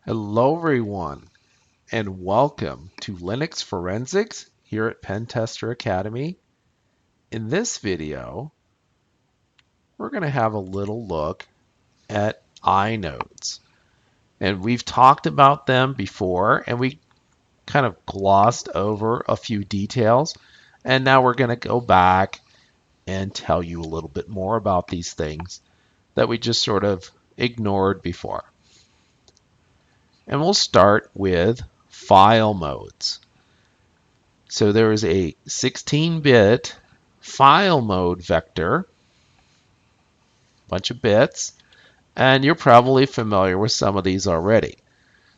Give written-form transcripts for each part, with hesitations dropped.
Hello everyone and welcome to Linux Forensics here at Pentester Academy. In this video, we're going to have a little look at inodes. And we've talked about them before and we kind of glossed over a few details. And now we're going to go back and tell you a little bit more about these things that we just sort of ignored before. And we'll start with file modes. So there is a 16-bit file mode vector, bunch of bits, and you're probably familiar with some of these already.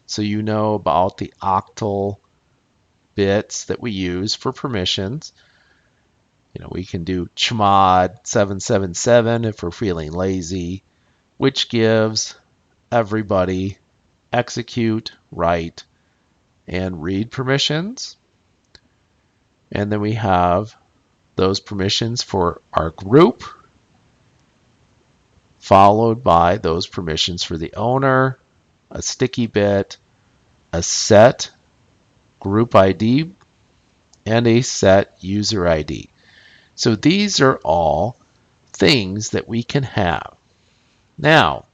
So you know about the octal bits that we use for permissions. We can do chmod 777 if we're feeling lazy, which gives everybody execute, write, and read permissions. And then we have those permissions for our group, followed by those permissions for the owner, a sticky bit, a set group ID, and a set user ID. So these are all things that we can have. Now,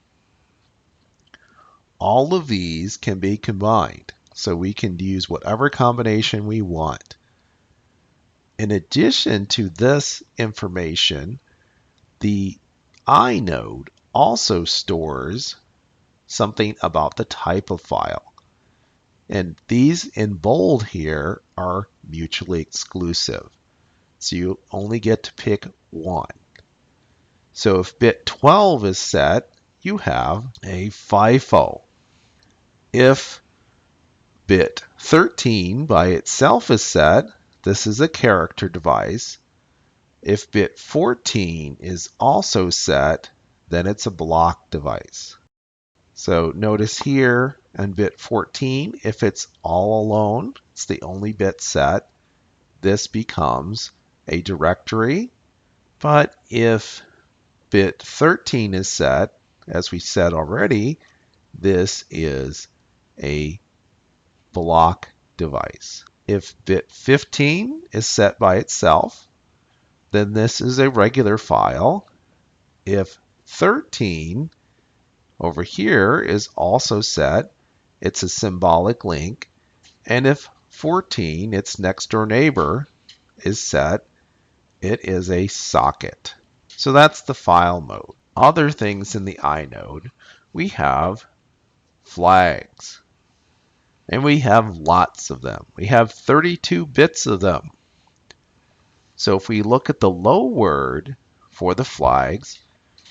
all of these can be combined, so we can use whatever combination we want. In addition to this information, the inode also stores something about the type of file. And these in bold here are mutually exclusive. So you only get to pick one. So if bit 12 is set, you have a FIFO. If bit 13 by itself is set, this is a character device. If bit 14 is also set, then it's a block device. So notice here on bit 14, if it's all alone, it's the only bit set, this becomes a directory. But if bit 13 is set, as we said already, this is a block device. If bit 15 is set by itself, then this is a regular file. If 13 over here is also set, it's a symbolic link. And if 14, its next door neighbor, is set, it is a socket. So that's the file mode. Other things in the inode, we have flags. And we have lots of them. We have 32 bits of them. So if we look at the low word for the flags,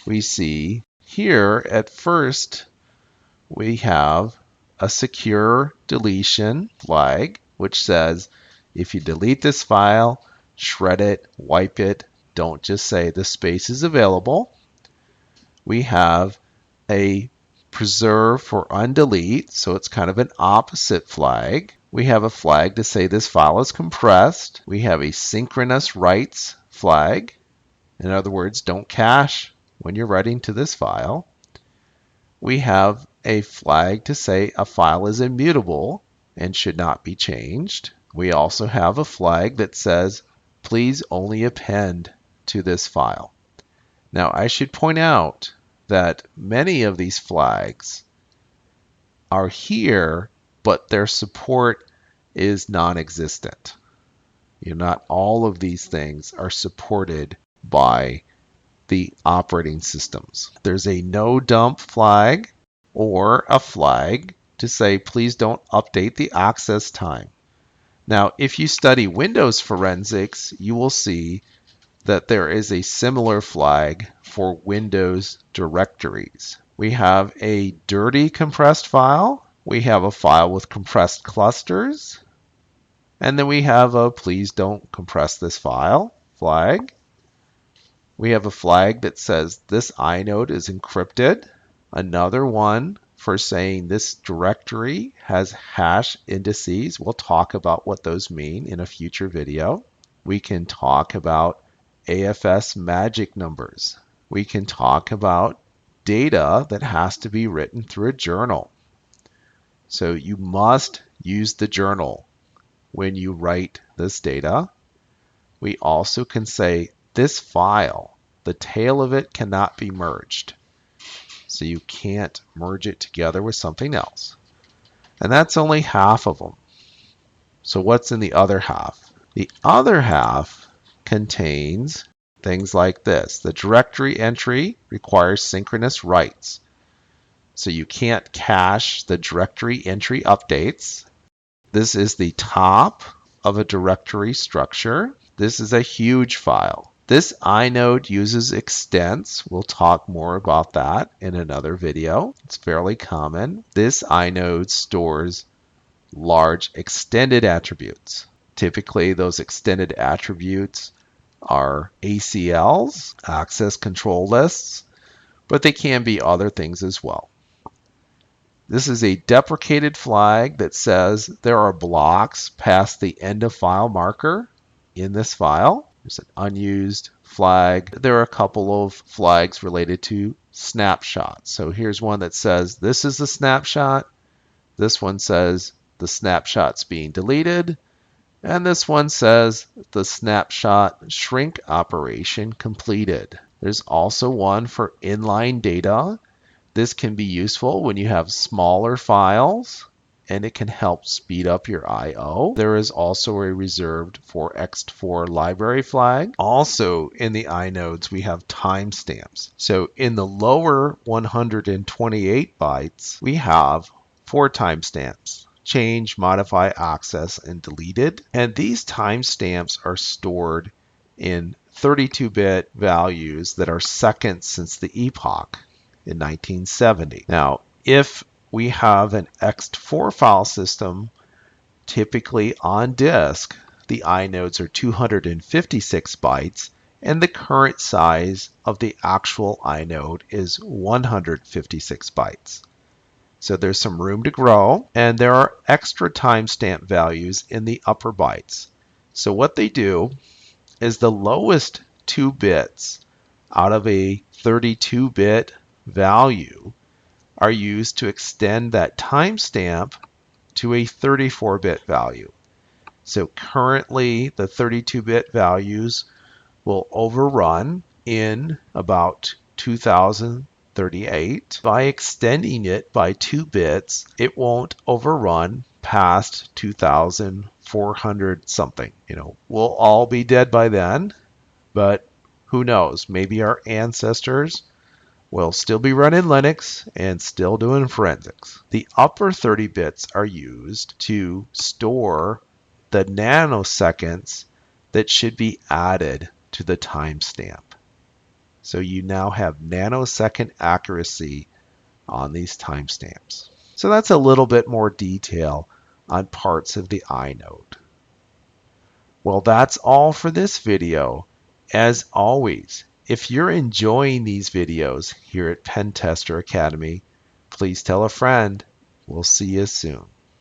we see here at first we have a secure deletion flag, which says if you delete this file, shred it, wipe it, don't just say the space is available. We have a preserve for undelete, so it's kind of an opposite flag. We have a flag to say this file is compressed. We have a synchronous writes flag. In other words, don't cache when you're writing to this file. We have a flag to say a file is immutable and should not be changed. We also have a flag that says please only append to this file. Now I should point out that many of these flags are here, but their support is non-existent. Not all of these things are supported by the operating systems. There's a no dump flag or a flag to say please don't update the access time. Now, if you study Windows forensics, you will see that there is a similar flag for Windows directories. We have a dirty compressed file. We have a file with compressed clusters. And then we have a please don't compress this file flag. We have a flag that says this inode is encrypted. Another one for saying this directory has hash indices. We'll talk about what those mean in a future video. We can talk about AFS magic numbers. We can talk about data that has to be written through a journal. So you must use the journal when you write this data. We also can say this file, the tail of it cannot be merged. So you can't merge it together with something else. And that's only half of them. So what's in the other half? The other half contains things like this. The directory entry requires synchronous writes. So you can't cache the directory entry updates. This is the top of a directory structure. This is a huge file. This inode uses extents. We'll talk more about that in another video. It's fairly common. This inode stores large extended attributes. Typically, those extended attributes are ACLs, access control lists, but they can be other things as well. This is a deprecated flag that says there are blocks past the end of file marker in this file. There's an unused flag. There are a couple of flags related to snapshots. So here's one that says this is the snapshot. This one says the snapshot's being deleted. And this one says the snapshot shrink operation completed. There's also one for inline data. This can be useful when you have smaller files, and it can help speed up your I/O. There is also a reserved for ext4 library flag. Also in the inodes, we have timestamps. So in the lower 128 bytes, we have 4 timestamps: change, modify, access, and deleted. And these timestamps are stored in 32-bit values that are seconds since the epoch in 1970. Now, if we have an ext4 file system, typically on disk, the inodes are 256 bytes, and the current size of the actual inode is 156 bytes. So there's some room to grow, and there are extra timestamp values in the upper bytes. So what they do is the lowest 2 bits out of a 32-bit value are used to extend that timestamp to a 34-bit value. So currently the 32-bit values will overrun in about 2038. By extending it by 2 bits, it won't overrun past 2400 something. We'll all be dead by then, but who knows? Maybe our ancestors will still be running Linux and still doing forensics. The upper 30 bits are used to store the nanoseconds that should be added to the timestamp. So you now have nanosecond accuracy on these timestamps. So that's a little bit more detail on parts of the inode. Well, that's all for this video. As always, if you're enjoying these videos here at Pentester Academy, please tell a friend. We'll see you soon.